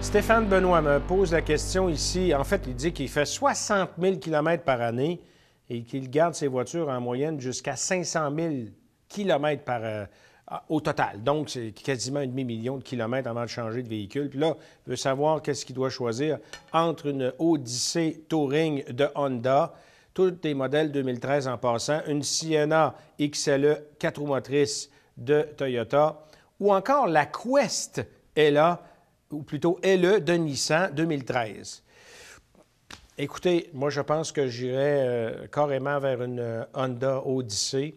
Stéphane Benoît me pose la question ici. En fait, il dit qu'il fait 60 000 km par année et qu'il garde ses voitures en moyenne jusqu'à 500 000 km au total. Donc, c'est quasiment un demi-million de kilomètres avant de changer de véhicule. Puis là, il veut savoir qu'est-ce qu'il doit choisir entre une Odyssey Touring de Honda, tous les modèles 2013 en passant, une Sienna XLE 4 roues motrices de Toyota, ou encore la Quest LA, ou plutôt LE de Nissan 2013. Écoutez, moi, je pense que j'irais carrément vers une Honda Odyssey.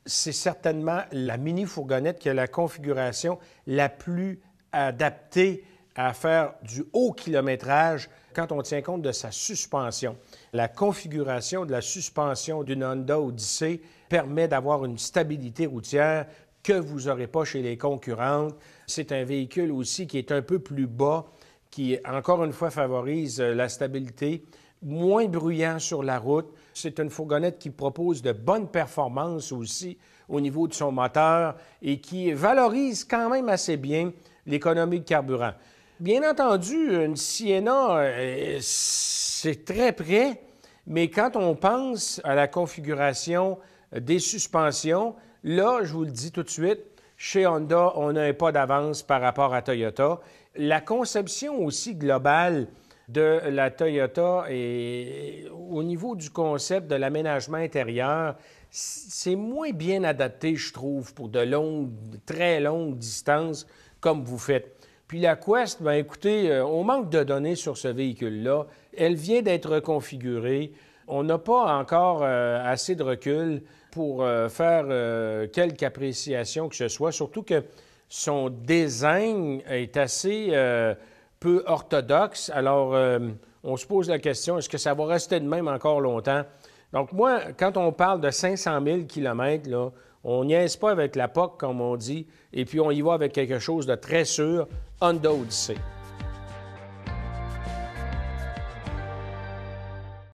C'est certainement la mini-fourgonnette qui a la configuration la plus adaptée à faire du haut kilométrage quand on tient compte de sa suspension. La configuration de la suspension d'une Honda Odyssey permet d'avoir une stabilité routière que vous n'aurez pas chez les concurrentes. C'est un véhicule aussi qui est un peu plus bas, qui, encore une fois, favorise la stabilité, moins bruyant sur la route. C'est une fourgonnette qui propose de bonnes performances aussi au niveau de son moteur et qui valorise quand même assez bien l'économie de carburant. Bien entendu, une Sienna, c'est très près, mais quand on pense à la configuration des suspensions, là, je vous le dis tout de suite, chez Honda, on a un pas d'avance par rapport à Toyota. La conception aussi globale de la Toyota et au niveau du concept de l'aménagement intérieur, c'est moins bien adapté, je trouve, pour de longues, très longues distances comme vous faites. Puis la Quest, bien écoutez, on manque de données sur ce véhicule-là. Elle vient d'être configurée. On n'a pas encore assez de recul pour faire quelque appréciation que ce soit, surtout que son design est assez peu orthodoxe. Alors, on se pose la question, est-ce que ça va rester de même encore longtemps? Donc moi, quand on parle de 500 000 km, là, on niaise pas avec la POC, comme on dit, et puis on y va avec quelque chose de très sûr, Honda Odyssey.